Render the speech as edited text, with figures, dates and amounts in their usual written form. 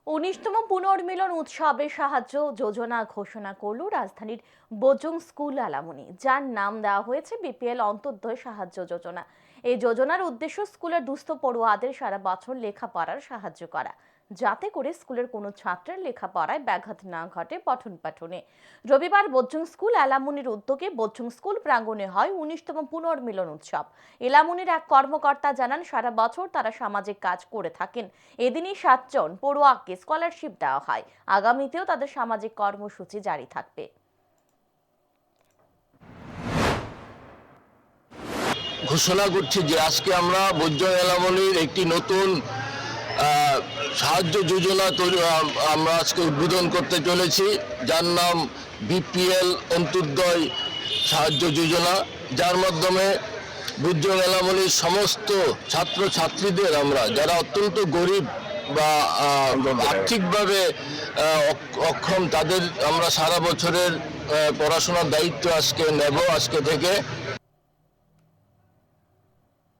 ১৯তম পুনর্মিলন উৎসবে সাহায্য যোজনা ঘোষণা করল রাজধানীর বোজং স্কুল আলামনি, যার নাম দেওয়া হয়েছে বিপিএল অন্তোদয় সাহায্য যোজনা। এই যোজনার উদ্দেশ্য স্কুলের দুস্থ পড়ুয়াদের সারা বছর লেখাপড়ার সাহায্য করা, যাতে করে স্কুলের কোনো ছাত্রের লেখাপড়ায় ব্যাঘাত না ঘটে পঠন পাঠনে। রবিবার বোজং স্কুল এলামনির উদ্যোগে বোজং স্কুল প্রাঙ্গণে হয় ১৯তম পুনর্মিলন উৎসব। এলামনির এক কর্মকর্তা জানান, সারা বছর তারা সামাজিক কাজ করে থাকেন। এদিনই ৭ জন পড়ুয়াকে স্কলারশিপ দেওয়া হয়। আগামীতেও তাদের সামাজিক কর্মসূচি জারি থাকবে। ঘোষণা করছি যে আজকে আমরা বোজং এলামনির একটি নতুন সাহায্য যোজনা আমরা আজকে উদ্বোধন করতে চলেছি, যার নাম বিপিএল অন্তোদয় সাহায্য যোজনা, যার মাধ্যমে বোজং এলামনির সমস্ত ছাত্রছাত্রীদের আমরা, যারা অত্যন্ত গরিব বা আর্থিকভাবে অক্ষম, তাদের আমরা সারা বছরের পড়াশোনার দায়িত্ব আজকে নেব, আজকে থেকে।